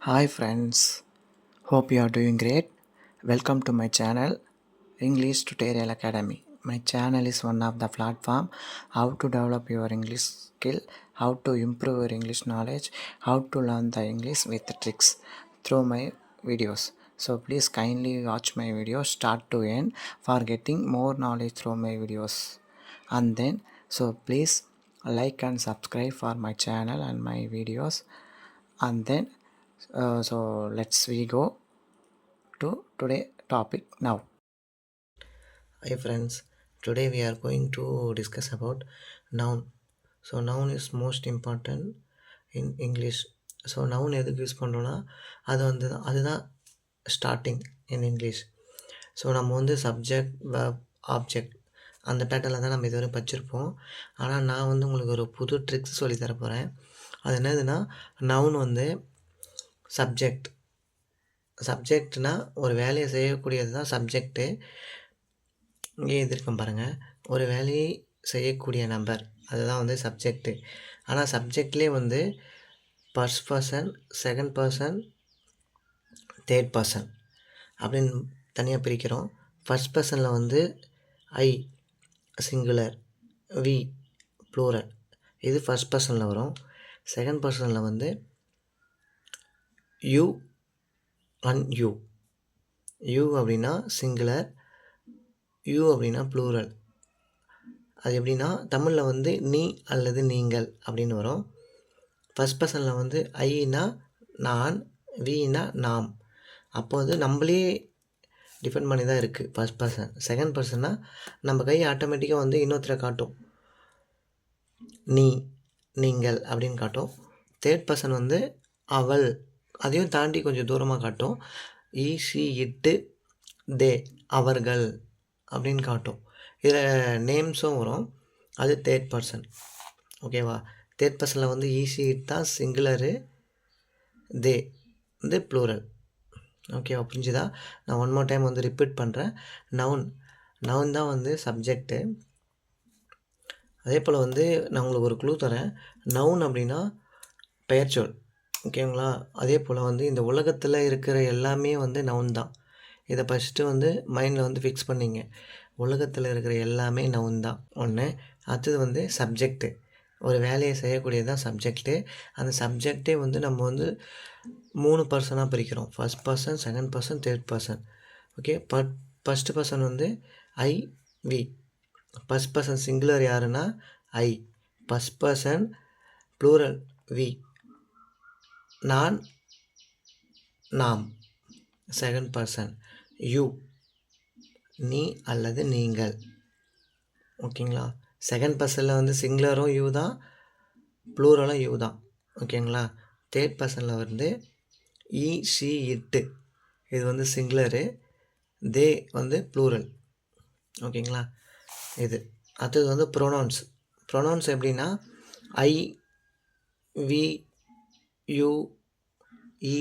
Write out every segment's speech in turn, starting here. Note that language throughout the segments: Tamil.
Hi friends, hope you are doing great. Welcome to my channel English Tutorial Academy. My channel is one of the platform how to develop your English skill, how to improve your English knowledge, how to learn the English with tricks through my videos. So please kindly watch my videos start to end for getting more knowledge through my videos. And then please like and subscribe for my channel and my videos. And then let's we go to today topic now. Hi friends, today we are going to discuss about noun. So noun is most important in English. So noun எதுக்கு யூஸ் பண்ணுறோன்னா அதுதான் ஸ்டார்டிங் இன் இங்கிலீஷ். ஸோ நம்ம சப்ஜெக்ட் வெர்ப் ஆப்ஜெக்ட் அந்த பேட்டர்னில் தான் நம்ம இதுவரை படிச்சிருப்போம். ஆனால் நான் உங்களுக்கு ஒரு புது ட்ரிக்ஸ் சொல்லி தர போகிறேன். அது என்னதுன்னா, நவுன் சப்ஜெக்ட் சப்ஜெக்ட்னா ஒரு வேலையை செய்யக்கூடியது தான் சப்ஜெக்ட்டு. இங்கே எதிர்க்கும் பாருங்கள், ஒரு வேலையை செய்யக்கூடிய நபர் அதுதான் சப்ஜெக்ட்டு. ஆனால் சப்ஜெக்ட்லேயே first person, second person, third person அப்படின்னு தனியாக பிரிக்கிறோம். ஃபர்ஸ்ட் பர்சனில் ஐ சிங்குலர், வி ப்ளூரல், இது ஃபர்ஸ்ட் பர்சனில் வரும். செகண்ட் பர்சனில் யூ அண்ட் யூ. யூ அப்படின்னா சிங்குலர், யூ அப்படின்னா ப்ளூரல். அது எப்படின்னா, தமிழில் நீ அல்லது நீங்கள் அப்படின்னு வரும். ஃபஸ்ட் பர்சனில் ஐனா நான், வீனா நாம். அப்போது நம்மளே டிஃபெண்ட் பண்ணி தான் இருக்குது ஃபஸ்ட் பர்சன். செகண்ட் பர்சன்னா நம்ம கை ஆட்டோமேட்டிக்காக இன்னொருத்தரை காட்டும், நீ நீங்கள் அப்படின்னு காட்டும். தேர்ட் பர்சன் அவள், அதையும் தாண்டி கொஞ்சம் தூரமாக காட்டும், ஈ ஷி இட்டு தே அவர்கள் அப்படின்னு காட்டும். இதில் நேம்ஸும் வரும், அது தேர்ட் பர்சன். ஓகேவா? தேர்ட் பர்சனில் ஈஸி இட் தான் சிங்குலரு, தே ப்ளூரல். ஓகேவா? புரிஞ்சுதா? நான் ஒன் மோர் டைம் ரிப்பீட் பண்ணுறேன். நவுன் தான் சப்ஜெக்ட்டு. அதே போல் நான் உங்களுக்கு ஒரு க்ளூ தரேன். நவுன் அப்படின்னா பெயர்ச்சொல். ஓகேங்களா? அதே போல் இந்த உலகத்தில் இருக்கிற எல்லாமே நவுன் தான். இதை ஃபஸ்ட்டு மைண்டில் ஃபிக்ஸ் பண்ணிங்க. உலகத்தில் இருக்கிற எல்லாமே நவுன் தான் ஒன்று. அடுத்தது சப்ஜெக்ட்டு. ஒரு வேலையை செய்யக்கூடியது தான் சப்ஜெக்ட்டு. அந்த சப்ஜெக்டே நம்ம 3 பர்சனாக பிரிக்கிறோம். First person, second person, third person. Okay. First person I, we. First person singular யாருன்னா I. First person plural we. நான், நாம். செகண்ட் பர்சன் யூ, நீ அல்லது நீங்கள். ஓகேங்களா? செகண்ட் பர்சனில் சிங்குலரும் யூ தான், ப்ளூரலும் யூ தான். ஓகேங்களா? தேர்ட் பர்சனில் ஈ ஷி இட்டு, இது சிங்குலரு, தே ப்ளூரல். ஓகேங்களா? இது அடுத்தது ப்ரொனவுன்ஸ். ப்ரொனவுன்ஸ் எப்படின்னா I, we, you, he,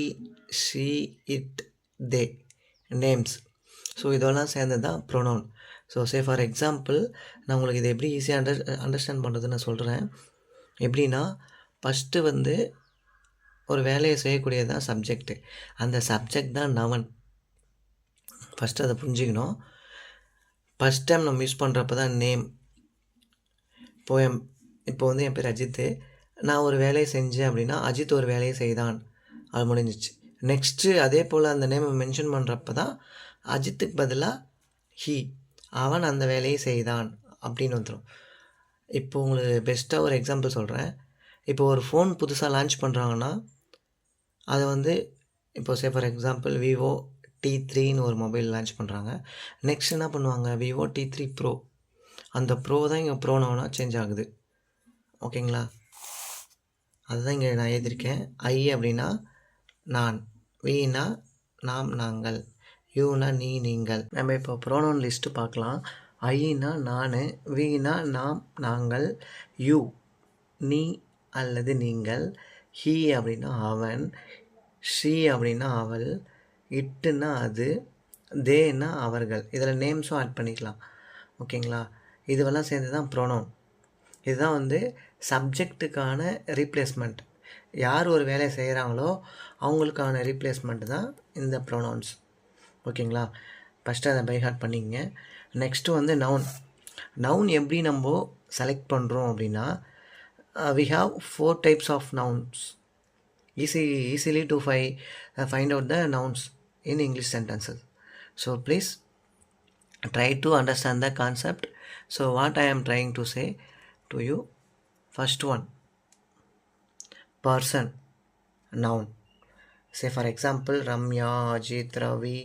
she, it, they names. So இதெல்லாம் சேர்ந்தது தான் ப்ரொனவுன். ஸோ ஃபார் எக்ஸாம்பிள், நான் உங்களுக்கு இதை எப்படி ஈஸியாக அண்டர்ஸ்டாண்ட் பண்ணுறதுன்னு நான் சொல்கிறேன். எப்படின்னா, ஃபஸ்ட்டு ஒரு வேலையை செய்யக்கூடியது தான் சப்ஜெக்ட்டு. அந்த சப்ஜெக்ட் தான் நவன். ஃபஸ்ட்டு அதை புரிஞ்சுக்கணும். ஃபஸ்ட் டைம் நம்ம யூஸ் பண்ணுறப்ப தான் நேம். இப்போ என் பேர் அஜித்து. நான் ஒரு வேலையை செஞ்சேன் அப்படின்னா அஜித் ஒரு வேலையை செய்தான், அது முடிஞ்சிச்சு. நெக்ஸ்ட்டு அதே போல் அந்த நேமை மென்ஷன் பண்ணுறப்ப தான் அஜித்துக்கு பதிலாக ஹீ, அவன் அந்த வேலையை செய்தான் அப்படின்னு வந்துடும். இப்போ உங்களுக்கு பெஸ்ட்டாக ஒரு எக்ஸாம்பிள் சொல்கிறேன். இப்போ ஒரு ஃபோன் புதுசாக லான்ச் பண்ணுறாங்கன்னா அதை இப்போ ஃபார் எக்ஸாம்பிள் விவோ T3ன்னு ஒரு மொபைல் லான்ச் பண்ணுறாங்க. நெக்ஸ்ட் என்ன பண்ணுவாங்க, விவோ T3 ப்ரோ. அந்த ப்ரோ தான் இங்கே ப்ரோனவுனாக சேஞ்ச் ஆகுது. ஓகேங்களா? அதுதான் இங்கே நான் எழுதியிருக்கேன். ஐ அப்படின்னா நான், வீனா நாம் நாங்கள், யூனா நீ நீங்கள். நம்ம இப்போ ப்ரோனவுன் லிஸ்ட்டு பார்க்கலாம். ஐனா நான், வீனா நாம் நாங்கள், யூ நீ அல்லது நீங்கள், ஹீ அப்படின்னா அவன், ஷீ அப்படின்னா அவள், இட்டுன்னா அது, தேன்னா அவர்கள். இதில் நேம்ஸும் ஆட் பண்ணிக்கலாம். ஓகேங்களா? இதுவெல்லாம் சேர்ந்து தான் ப்ரோனவுன். இதுதான் சப்ஜெக்ட்டுக்கான ரீப்ளேஸ்மெண்ட். யார் ஒரு வேலையை செய்கிறாங்களோ அவங்களுக்கான ரீப்ளேஸ்மெண்ட் தான் இந்த ப்ரொனவுன்ஸ். ஓகேங்களா? ஃபஸ்ட்டு அதை பை ஹார்ட் பண்ணிக்கங்க. நெக்ஸ்ட்டு வந்து நவுன் எப்படி நம்ம செலக்ட் பண்ணுறோம் அப்படின்னா, we have 4 types of nouns. Easily to find out the nouns in English sentences. So please try to understand the concept. So what I am trying to say to you, first one, person, noun. Say for example, Ramya, Ajit, Ravi,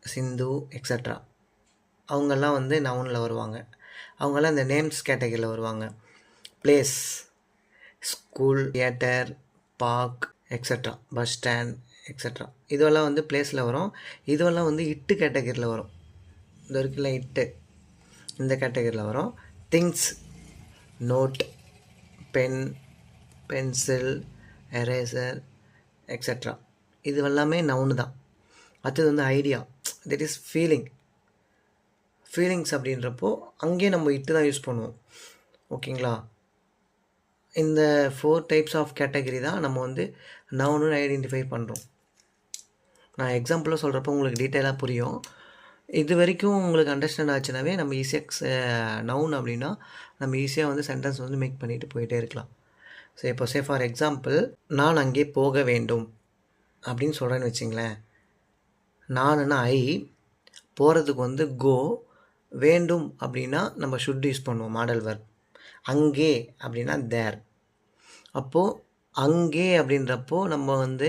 Sindhu, etc. அவங்கெல்லாம் வந்து நவுனில் வருவாங்க. அவங்கெல்லாம் இந்த நேம்ஸ் கேட்டகரியில் வருவாங்க. Place, school, theatre, park, extra, bus stand, extra. இதுவெல்லாம் வந்து பிளேஸில் வரும். இதுவெல்லாம் வந்து இட்டு கேட்டகரியில் வரும். இது இருக்குல்ல இட்டு, இந்த கேட்டகரியில் வரும். Things, note, pen, pencil, eraser, extra. இது எல்லாமே நவுனு தான். அடுத்தது வந்து ஐடியா, தட் இஸ் ஃபீலிங்ஸ் அப்படின்றப்போ அங்கேயே நம்ம இட்டு தான் யூஸ் பண்ணுவோம். ஓகேங்களா? இந்த 4 டைப்ஸ் ஆஃப் கேட்டகரி தான் நம்ம வந்து நவுன்னு ஐடென்டிஃபை பண்ணுறோம். நான் எக்ஸாம்பிளாக சொல்கிறப்போ உங்களுக்கு டீட்டெயிலாக புரியும். இது வரைக்கும் உங்களுக்கு அண்டர்ஸ்டாண்ட் ஆச்சுனாவே நம்ம ஈஸியாக நவுன் அப்படின்னா நம்ம ஈஸியாக வந்து சென்டென்ஸ் வந்து மேக் பண்ணிட்டு போயிட்டே இருக்கலாம். ஸோ இப்போ ஃபார் எக்ஸாம்பிள், நான் அங்கே போக வேண்டும் அப்படின்னு சொல்கிறேன்னு வச்சிங்களேன். நானுன்னா ஐ, போகிறதுக்கு வந்து கோ, வேண்டும் அப்படின்னா நம்ம ஷுட் யூஸ் பண்ணுவோம் மாடல் வெர்ப். அங்கே அப்படின்னா தேர். அப்போது அங்கே அப்படின்றப்போ நம்ம வந்து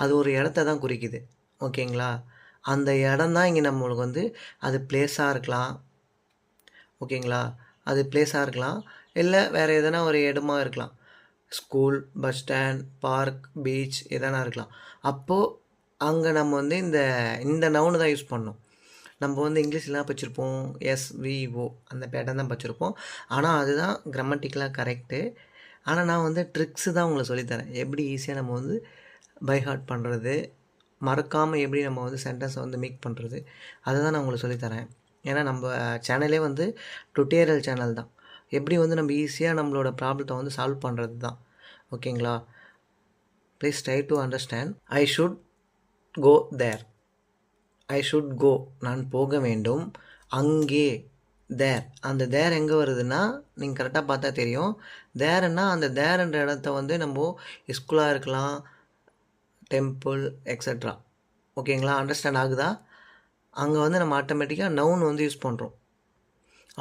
அது ஒரு இடத்த தான் குறிக்குது. ஓகேங்களா? அந்த இடம் தான் இங்கே நம்மளுக்கு வந்து அது பிளேஸாக இருக்கலாம். ஓகேங்களா? அது பிளேஸாக இருக்கலாம், இல்லை வேறு எதனா ஒரு இடமா இருக்கலாம். School, bus stand, park, beach எதனா இருக்கலாம். அப்போது அங்கே நம்ம வந்து இந்த நவுனு தான் யூஸ் பண்ணோம். நம்ம வந்து இங்கிலீஷ்லாம் படிச்சிருப்போம், SVO அந்த பேட்டர்ன் தான் படிச்சிருப்போம். ஆனால் அதுதான் கிராமட்டிக்கலாக கரெக்டு. ஆனால் நான் வந்து ட்ரிக்ஸு தான் உங்களை சொல்லித்தரேன். எப்படி ஈஸியாக நம்ம வந்து பை ஹார்ட் பண்ணுறது, மறக்காமல் எப்படி நம்ம வந்து சென்டென்ஸை வந்து மேக் பண்ணுறது, அதை தான் நான் உங்களுக்கு சொல்லித்தரேன். ஏன்னா நம்ம சேனலே வந்து டுட்டோரியல் சேனல் தான். எப்படி வந்து நம்ம ஈஸியாக நம்மளோட ப்ராப்ளத்தை வந்து சால்வ் பண்ணுறது தான். ஓகேங்களா? Please try to understand. I should go there. I should go, நான் போக வேண்டும். அங்கே, தேர். அந்த தேர் எங்கே வருதுன்னா நீங்கள் கரெக்டாக பார்த்தா தெரியும். தேர்ன்னா அந்த தேர்ன்ற இடத்த வந்து நம்ம ஸ்கூலாக இருக்கலாம், டெம்பிள், எக்ஸட்ரா. ஓகேங்களா? அண்டர்ஸ்டாண்ட் ஆகுதா? அங்கே வந்து நம்ம ஆட்டோமேட்டிக்காக நவுன் வந்து யூஸ் பண்ணுறோம்.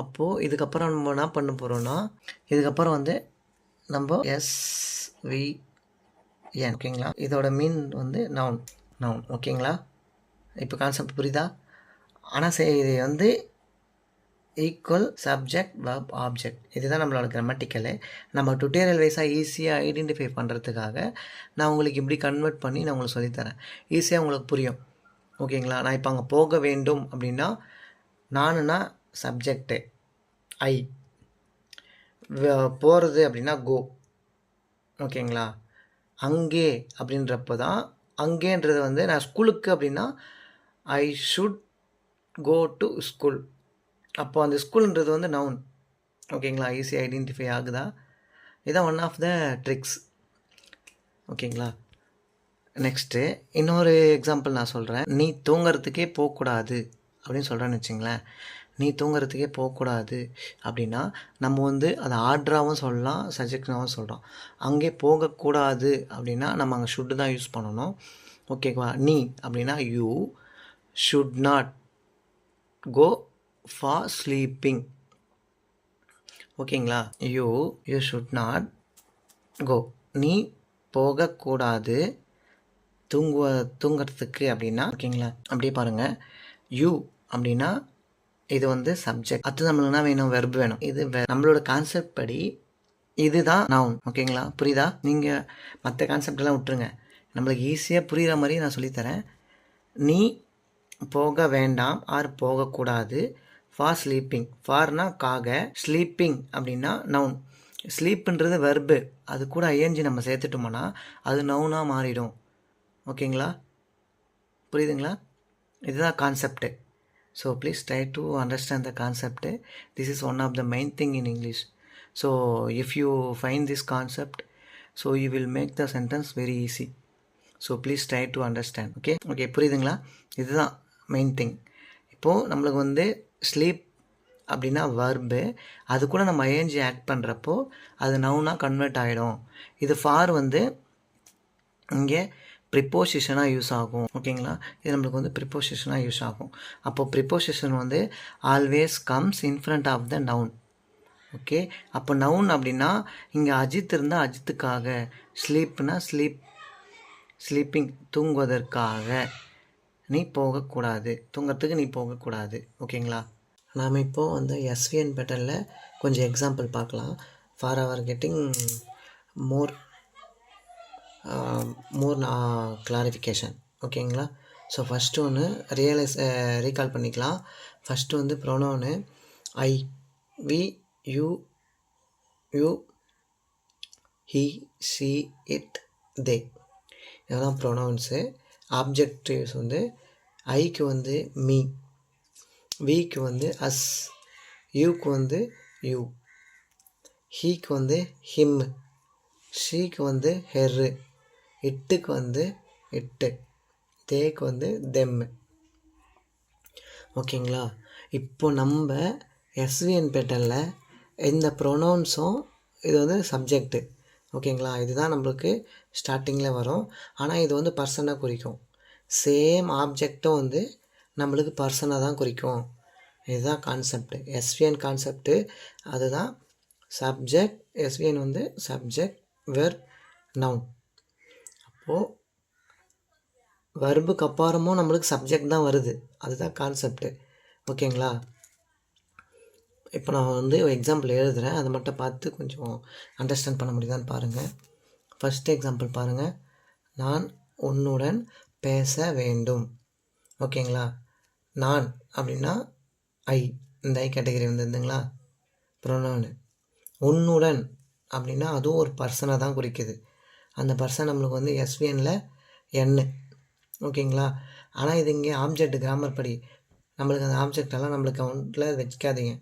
அப்போது இதுக்கப்புறம் நம்ம என்ன பண்ண போகிறோன்னா, இதுக்கப்புறம் வந்து நம்ம SVN. ஓகேங்களா? இதோட மீன் வந்து நவுன். ஓகேங்களா? இப்போ கான்செப்ட் புரியுதா? ஆனால் இது வந்து ஈக்குவல் சப்ஜெக்ட் வெர்ப் ஆப்ஜெக்ட், இதுதான் நம்மளோட கிராமட்டிக்கலு. நம்ம டுட்டோரியல் வைஸாக ஈஸியாக ஐடென்டிஃபை பண்ணுறதுக்காக நான் உங்களுக்கு இப்படி கன்வெர்ட் பண்ணி நான் உங்களுக்கு சொல்லித்தரேன். ஈஸியாக உங்களுக்கு புரியும். ஓகேங்களா? நான் இப்போ அங்கே போக வேண்டும் அப்படின்னா நானுன்னா சப்ஜெக்டு ஐ, போகிறது அப்படின்னா கோ. ஓகேங்களா? அங்கே அப்படின்றப்போ தான், அங்கேன்றது வந்து நான் ஸ்கூலுக்கு அப்படின்னா I should go to school. அப்போ அந்த ஸ்கூல்ன்றது வந்து நவுன். ஓகேங்களா? ஈஸி ஐடென்டிஃபை ஆகுதா? இதான் ஒன் ஆஃப் த ட்ரிக்ஸ். ஓகேங்களா? நெக்ஸ்ட்டு இன்னொரு எக்ஸாம்பிள் நான் சொல்கிறேன். நீ தூங்குறதுக்கே போகக்கூடாது அப்படின்னு சொல்கிறேன்னு வச்சிங்களேன். நீ தூங்குறதுக்கே போகக்கூடாது அப்படின்னா நம்ம வந்து அதை ஆர்டராகவும் சொல்லலாம், சஜெக்ஷனாகவும் சொல்கிறோம். அங்கே போகக்கூடாது அப்படின்னா நம்ம அங்கே ஷுட்டு தான் யூஸ் பண்ணணும். ஓகேவா? நீ அப்படின்னா you should not go for sleeping. ஓகேங்களா? you should not go. நீ போகக்கூடாது தூங்குறதுக்கு அப்படின்னா. ஓகேங்களா? அப்படியே பாருங்கள். யூ அப்படின்னா இது வந்து சப்ஜெக்ட். அது நம்மளுக்கு என்ன வேணும்? வெர்ப் வேணும். இது நம்மளோட கான்செப்ட் படி இதுதான் நவுன். ஓகேங்களா? புரியுதா? நீங்கள் மற்ற கான்செப்டெல்லாம் விட்டுருங்க. நம்மளுக்கு ஈஸியாக புரிகிற மாதிரி நான் சொல்லித்தரேன். நீ போக வேண்டாம் ஆர் போகக்கூடாது. ஃபார் ஸ்லீப்பிங், ஃபார்னா காக, ஸ்லீப்பிங் அப்படின்னா நவுன். ஸ்லீப்புன்றது வெர்பு, அது கூட ஐஎன்ஜி நம்ம சேர்த்துட்டோம்னா அது நவுனாக மாறிடும். ஓகேங்களா? புரியுதுங்களா? இதுதான் concept. So please try to understand the concept. This is one of the main thing in English. So if you find this concept, so you will make the sentence very easy. So please try to understand. Okay புரியுதுங்களா? இதுதான் மெயின் திங். இப்போது நம்மளுக்கு வந்து ஸ்லீப் அப்படின்னா வர்பு, அது கூட நம்ம ஐஎன்ஜி ஆட் பண்ணுறப்போ அது நவுனாக கன்வெர்ட் ஆகிடும். இது ஃபார் வந்து இங்கே ப்ரிப்போசிஷனாக யூஸ் ஆகும். ஓகேங்களா? இது நம்மளுக்கு வந்து ப்ரிப்போசிஷனாக யூஸ் ஆகும். அப்போது ப்ரிப்போசிஷன் வந்து always comes in front of the noun. Okay, அப்போ நவுன் அப்படின்னா இங்கே அஜித் இருந்தால் அஜித்துக்காக, ஸ்லீப்னா ஸ்லீப்பிங் தூங்குவதற்காக, நீ போகக்கூடாது, தூங்கிறதுக்கு நீ போகக்கூடாது. ஓகேங்களா? நாம் இப்போது வந்து எஸ்விஎன் பேட்டர்னில் கொஞ்சம் எக்ஸாம்பிள் பார்க்கலாம். For our getting more clarification. ஓகேங்களா? ஸோ ஃபஸ்ட்டு ஒன்று ரீகால் பண்ணிக்கலாம். ஃபஸ்ட்டு வந்து pronoun I, we, you, he, she, it, they, இதெல்லாம் ப்ரொனவுன்ஸு. ஆப்ஜெக்டிவ்ஸ் வந்து ஐக்கு வந்து மீ, விக்கு வந்து அஸ், யூக்கு வந்து யூ, ஹீக்கு வந்து ஹிம், ஷீக்கு வந்து ஹெர்ரு, இட்டுக்கு வந்து இட்டு, தேக்கு வந்து தெம்மு. ஓகேங்களா? இப்போ நம்ம எஸ்விஎன் பேட்டர்னில் இந்த ப்ரொனவுன்ஸும் இது வந்து சப்ஜெக்டு. ஓகேங்களா? இதுதான் நம்மளுக்கு ஸ்டார்டிங்கில் வரும். ஆனால் இது வந்து பர்சனாக குறிக்கும். சேம் ஆப்ஜெக்டும் வந்து நம்மளுக்கு பர்சனாக தான் குறிக்கும். இதுதான் கான்செப்டு, எஸ்விஎன் கான்செப்டு. அதுதான் சப்ஜெக்ட். எஸ்விஎன் வந்து சப்ஜெக்ட், வெர்ப், நவுன். அப்போது வர்புக்கு அப்புறமும் நம்மளுக்கு சப்ஜெக்ட் தான் வருது. அதுதான் கான்செப்டு. ஓகேங்களா? இப்போ நான் வந்து எக்ஸாம்பிள் எழுதுகிறேன், அதை மட்டும் பார்த்து கொஞ்சம் அண்டர்ஸ்டாண்ட் பண்ண முடியுதான்னு பாருங்கள். ஃபஸ்ட் எக்ஸாம்பிள் பாருங்கள். நான் உன்னுடன் பேச வேண்டும். ஓகேங்களா? நான் அப்படின்னா ஐ, இந்த ஐ கேட்டகரி வந்துருந்துங்களா, ப்ரொனவுனு. உன்னுடன் அப்படின்னா அதுவும் ஒரு பர்சனை தான் குறிக்குது. அந்த பர்சன் நம்மளுக்கு வந்து எஸ்விஎனில் என்னு. ஓகேங்களா? ஆனால் இது இங்கே ஆப்ஜெக்ட், கிராமர் படி நம்மளுக்கு அந்த ஆப்ஜெக்டெல்லாம் நம்மளுக்கு கவுண்டில் வச்சுக்காதீங்க.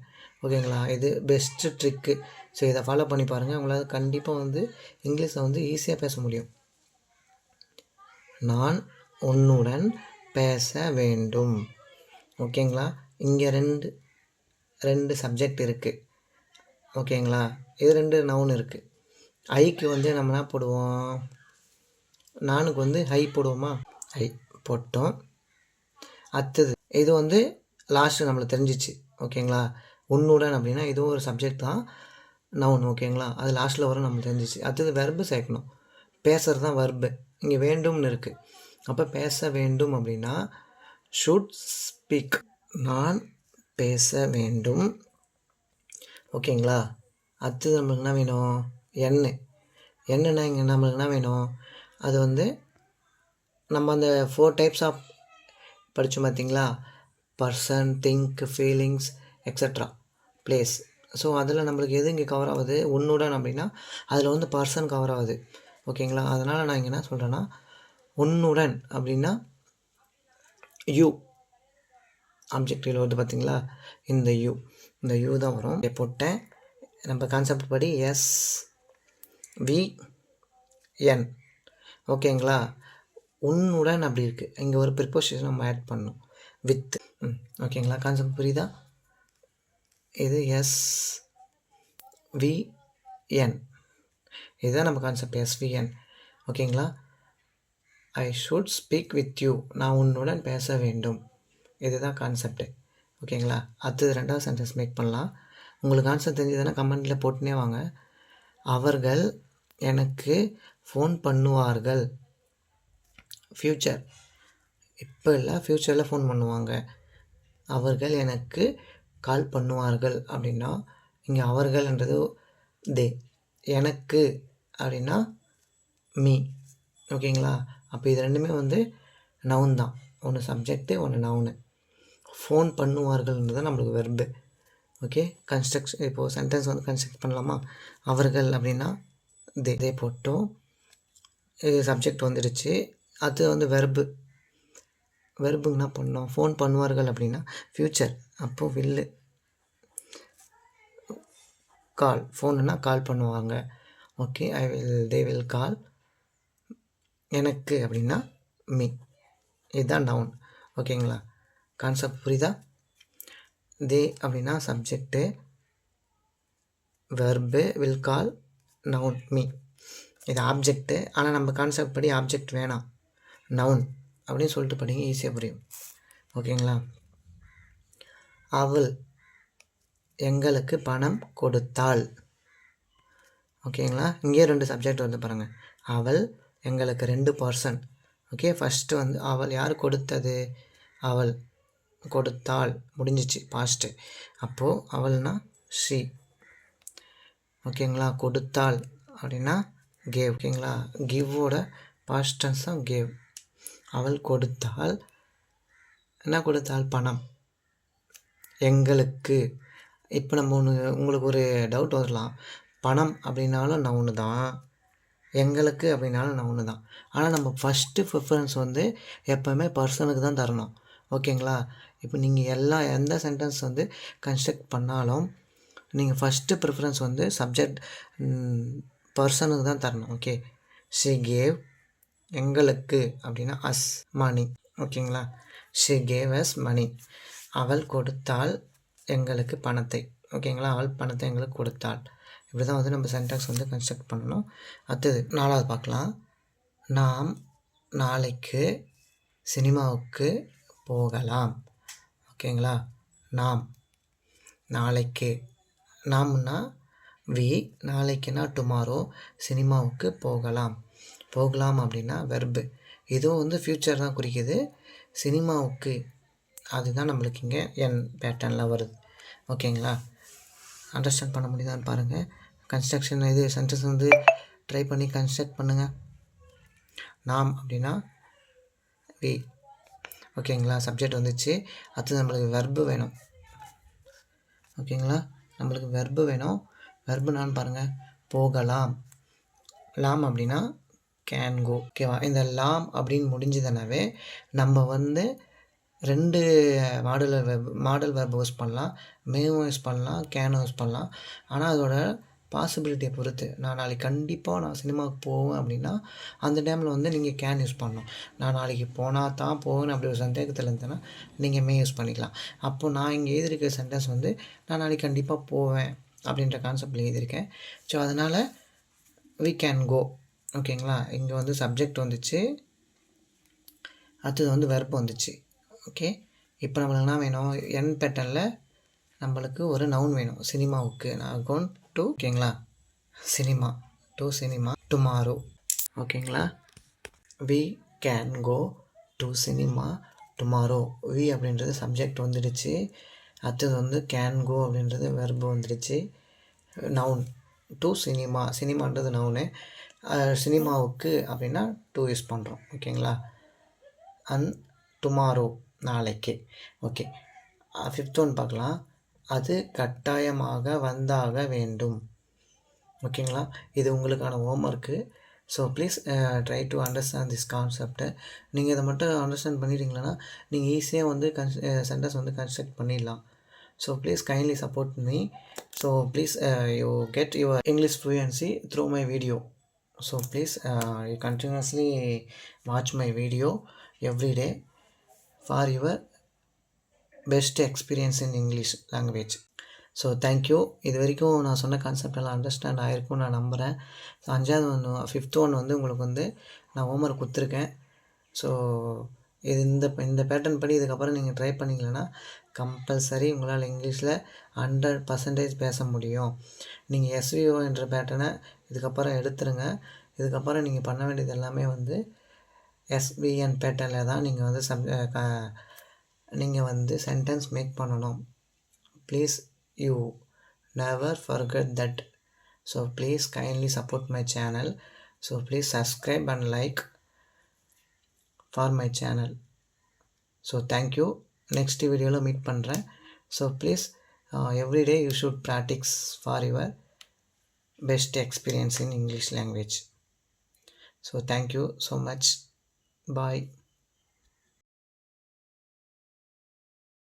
ஓகேங்களா? இது பெஸ்ட்டு ட்ரிக்கு. ஸோ இதை ஃபாலோ பண்ணி பாருங்கள். உங்களால் கண்டிப்பாக வந்து இங்கிலீஷை வந்து ஈஸியாக பேச முடியும். நான் உன்னுடன் பேச வேண்டும். ஓகேங்களா? இங்கே ரெண்டு சப்ஜெக்ட் இருக்குது. ஓகேங்களா? இது 2 நவுன் இருக்குது. ஐக்கு வந்து நம்ம என்ன போடுவோம், நானுக்கு வந்து ஹை போடுவோமா, ஐ போட்டோம். அடுத்தது இது வந்து லாஸ்ட்டு நம்மளுக்கு தெரிஞ்சிச்சு. ஓகேங்களா? உன்னுடன் அப்படின்னா இதுவும் ஒரு சப்ஜெக்ட் தான், நவுன். ஓகேங்களா? அது லாஸ்ட்டில் வரும், நம்மளுக்கு தெரிஞ்சிச்சு. அடுத்தது வெர்பு சேர்க்கணும். பேசுகிறது தான் வெர்பு. இங்கே வேண்டும்னு இருக்குது. அப்போ பேச வேண்டும் அப்படின்னா ஷுட் ஸ்பீக். நான் பேச வேண்டும். ஓகேங்களா? அடுத்தது நம்மளுக்கு என்ன வேணும், என்னன்னா இங்கே நம்மளுக்கு என்ன வேணும், அது வந்து நம்ம அந்த 4 டைப்ஸ் ஆஃப் படித்தோம் பார்த்தீங்களா, person, think, feelings, extra, place. So அதில் நம்மளுக்கு எது இங்கே கவர் ஆகுது, உன்னுடன் அப்படின்னா அதில் வந்து பர்சன் கவர் ஆகுது. ஓகேங்களா? அதனால் நான் இங்கே என்ன சொல்கிறேன்னா, உன்னுடன் அப்படின்னா யூ, ஆப்ஜெக்டில் வருது பார்த்தீங்களா, இந்த யூ தான் வரும். போட்டேன். நம்ம கான்செப்ட் படி SVN. ஓகேங்களா? உன்னுடன் அப்படி இருக்குது, இங்கே ஒரு ப்ரிப்போசிஷன் நம்ம ஆட் பண்ணணும், வித். ஓகேங்களா? கான்செப்ட் புரியுதா? இது SVN, இதுதான் நம்ம கான்செப்ட், SVN. ஓகேங்களா? I should speak with you, நான் உன்னுடன் பேச வேண்டும். இதுதான் கான்செப்டு. ஓகேங்களா? அடுத்தது 2வது சென்டென்ஸ் மேக் பண்ணலாம். உங்களுக்கு ஆன்சர் தெரிஞ்சதுன்னா கமெண்ட்டில் போட்டுனே வாங்க. அவர்கள் எனக்கு ஃபோன் பண்ணுவார்கள். ஃப்யூச்சர், இப்போ இல்லை, ஃப்யூச்சரில் ஃபோன் பண்ணுவாங்க. அவர்கள் எனக்கு கால் பண்ணுவார்கள் அப்படின்னா இங்கே அவர்கள்ன்றது தே, எனக்கு அப்படின்னா மீ. ஓகேங்களா? அப்போ இது ரெண்டுமே வந்து நவுன் தான். ஒன்று சப்ஜெக்ட்டு, ஒன்று நவுனு. ஃபோன் பண்ணுவார்கள்ன்றது நம்மளுக்கு வெர்பு. Okay, construction. இப்போது சென்டென்ஸ் வந்து கன்ஸ்ட்ரக்ட் பண்ணலாமா. அவர்கள் அப்படின்னா தே போட்டோம், இது சப்ஜெக்ட் வந்துடுச்சு. அது வந்து வெர்புக்கு என்ன பண்ணோம், ஃபோன் பண்ணுவார்கள் அப்படின்னா ஃப்யூச்சர், அப்போது வில்லு. கால், ஃபோனுன்னா கால் பண்ணுவாங்க. Okay they will call. எனக்கு அப்படின்னா me. இதுதான் நவுன். ஓகேங்களா, கான்செப்ட் புரியுதா? தே அப்படின்னா subject, verb, will call, noun me. இது ஆப்ஜெக்ட்டு. ஆனால் நம்ம கான்செப்ட் படி ஆப்ஜெக்ட் வேணாம், நவுன் அப்படின்னு சொல்லிட்டு படிங்க, ஈஸியாக புரியும். ஓகேங்களா. அவள் எங்களுக்கு பணம் கொடுத்தாள். ஓகேங்களா, இங்கேயே 2 சப்ஜெக்ட் வந்து பாருங்கள். அவள் எங்களுக்கு 2 பர்சன். ஓகே, ஃபஸ்ட்டு வந்து அவள் யார் கொடுத்தது, அவள் கொடுத்தாள், முடிஞ்சிச்சு, பாஸ்ட்டு. அப்போது அவள்னா ஷீ. ஓகேங்களா, கொடுத்தாள் அப்படின்னா கேவ். ஓகேங்களா, கிவ்வோட பாஸ்ட் டென்ஸ் தான் கேவ். அவள் கொடுத்தாள், என்ன கொடுத்தாள், பணம் எங்களுக்கு. இப்போ நம்ம உங்களுக்கு ஒரு டவுட் வரலாம், பணம் அப்படின்னாலும் நவுனு தான், எங்களுக்கு அப்படின்னாலும் நவுனு தான். ஆனால் நம்ம ஃபஸ்ட்டு ப்ரிஃபரன்ஸ் வந்து எப்போவுமே பர்சனுக்கு தான் தரணும். ஓகேங்களா, இப்போ நீங்கள் எந்த சென்டென்ஸ் வந்து கன்ஸ்ட்ரக்ட் பண்ணாலும் நீங்கள் ஃபஸ்ட்டு ப்ரிஃபரன்ஸ் வந்து சப்ஜெக்ட் பர்சனுக்கு தான் தரணும். ஓகே, ஷி கேவ் எங்களுக்கு அப்படின்னா அஸ் மணி. ஓகேங்களா, ஷி கேவ் அஸ் மணி. அவள் கொடுத்தாள் எங்களுக்கு பணத்தை. ஓகேங்களா, அவள் பணத்தை எங்களுக்கு கொடுத்தாள். இப்படி தான் வந்து நம்ம சென்டென்ஸ் வந்து கன்ஸ்ட்ரக்ட் பண்ணணும். அடுத்தது 4வது பார்க்கலாம். நாம் நாளைக்கு சினிமாவுக்கு போகலாம். ஓகேங்களா, நாம் நாளைக்கு, நாம்னா வி, நாளைக்குன்னா டுமாரோ, சினிமாவுக்கு போகலாம். போகலாம் அப்படின்னா வெர்பு. இதுவும் வந்து ஃப்யூச்சர் தான் குறிக்குது. சினிமாவுக்கு அதுதான் நம்மளுக்கு இங்கே என் பேட்டர்னில் வருது. ஓகேங்களா, அண்டர்ஸ்டாண்ட் பண்ண முடியுதான்னு பாருங்கள். கன்ஸ்ட்ரக்ஷன் இது சென்டென்ஸ் வந்து ட்ரை பண்ணி கன்ஸ்ட்ரக்ட் பண்ணுங்கள். நாம் அப்படின்னா வி. ஓகேங்களா, சப்ஜெக்ட் வந்துச்சு. அடுத்து நம்மளுக்கு வெர்பு வேணும். ஓகேங்களா, நம்மளுக்கு வெர்பு வேணும். வெர்புனான்னு பாருங்கள், போகலாம். லாம் அப்படின்னா கேன் கோ. ஓகேவா, இந்த லாம் அப்படின்னு முடிஞ்சதுனாவே நம்ம வந்து 2 மாடல் வெர்பு யூஸ் பண்ணலாம். மேவும் யூஸ் பண்ணலாம், கேனும் யூஸ் பண்ணலாம். ஆனால் அதோட பாசிபிலிட்டியை பொறுத்து, நான் நாளைக்கு கண்டிப்பாக நான் சினிமாவுக்கு போவேன் அப்படின்னா அந்த டைமில் வந்து நீங்கள் கேன் யூஸ் பண்ணணும். நான் நாளைக்கு போனால் தான் போவேன்னு அப்படி ஒரு சந்தேகத்தில் இருந்தேன்னா நீங்கள் மே யூஸ் பண்ணிக்கலாம். அப்போது நான் இங்கே எழுதியிருக்க சென்டென்ஸ் வந்து நான் நாளைக்கு கண்டிப்பாக போவேன் அப்படின்ற கான்செப்டில் எழுதியிருக்கேன். ஸோ அதனால் வி கேன் கோ. ஓகேங்களா, இங்கே வந்து சப்ஜெக்ட் வந்துச்சு, அடுத்தது வந்து வெர்பு வந்துச்சு. ஓகே, இப்போ நம்மளுக்கு என்ன வேணும், என் பேட்டர்னில் நம்மளுக்கு ஒரு நவுன் வேணும். சினிமாவுக்கு நான் கோன் டு. ஓகேங்களா, சினிமா டு சினிமா டுமாரோ. ஓகேங்களா, we can go to cinema tomorrow. We அப்படின்றது சப்ஜெக்ட் வந்துடுச்சு. அடுத்தது வந்து கேன் கோ அப்படின்றது வெர்பு வந்துடுச்சு. நவுன் டு சினிமா, சினிமான்றது நவுனு. சினிமாவுக்கு அப்படின்னா டு யூஸ் பண்ணுறோம். ஓகேங்களா, அண்ட் டுமாரோ நாளைக்கு. ஓகே, 5th ஒன் பார்க்கலாம். அது கட்டாயமாக வந்தாக வேண்டும். ஓகேங்களா, இது உங்களுக்கான homework. So please try to understand this கான்செப்டை. நீங்கள் இதை மட்டும் அண்டர்ஸ்டாண்ட் பண்ணிட்டீங்களன்னா நீங்கள் ஈஸியாக வந்து சென்டென்ஸ் வந்து கன்ஸ்ட்ரக்ட் பண்ணிடலாம். So please kindly support me. So please you get your English fluency through my video. So please you continuously watch my video every day for your best experience in English language. So thank you. இது வரைக்கும் நான் சொன்ன கான்செப்ட் எல்லாம் அண்டர்ஸ்டாண்ட் ஆகிருக்கும்னு நான் நம்புகிறேன். ஸோ 5th ஒன் வந்து உங்களுக்கு வந்து நான் ஹோம்ஒர்க் கொடுத்துருக்கேன். ஸோ இது இந்த பேட்டர்ன் படி இதுக்கப்புறம் நீங்கள் ட்ரை பண்ணிங்களன்னா கம்பல்சரி உங்களால் இங்கிலீஷில் 100% பேச முடியும். நீங்கள் SVO என்ற பேட்டர்னை இதுக்கப்புறம் எடுத்துருங்க. இதுக்கப்புறம் நீங்கள் பண்ண வேண்டியது எல்லாமே வந்து SVN பேட்டர்னில் தான் நீங்கள் வந்து சென்டென்ஸ் மேக் பண்ணணும். Please you never forget that. So please kindly support my channel. So please subscribe and like for my channel. So thank you. Next video lo meet pandren. So please every day you should practice for your best experience in English language. So thank you so much. Bye.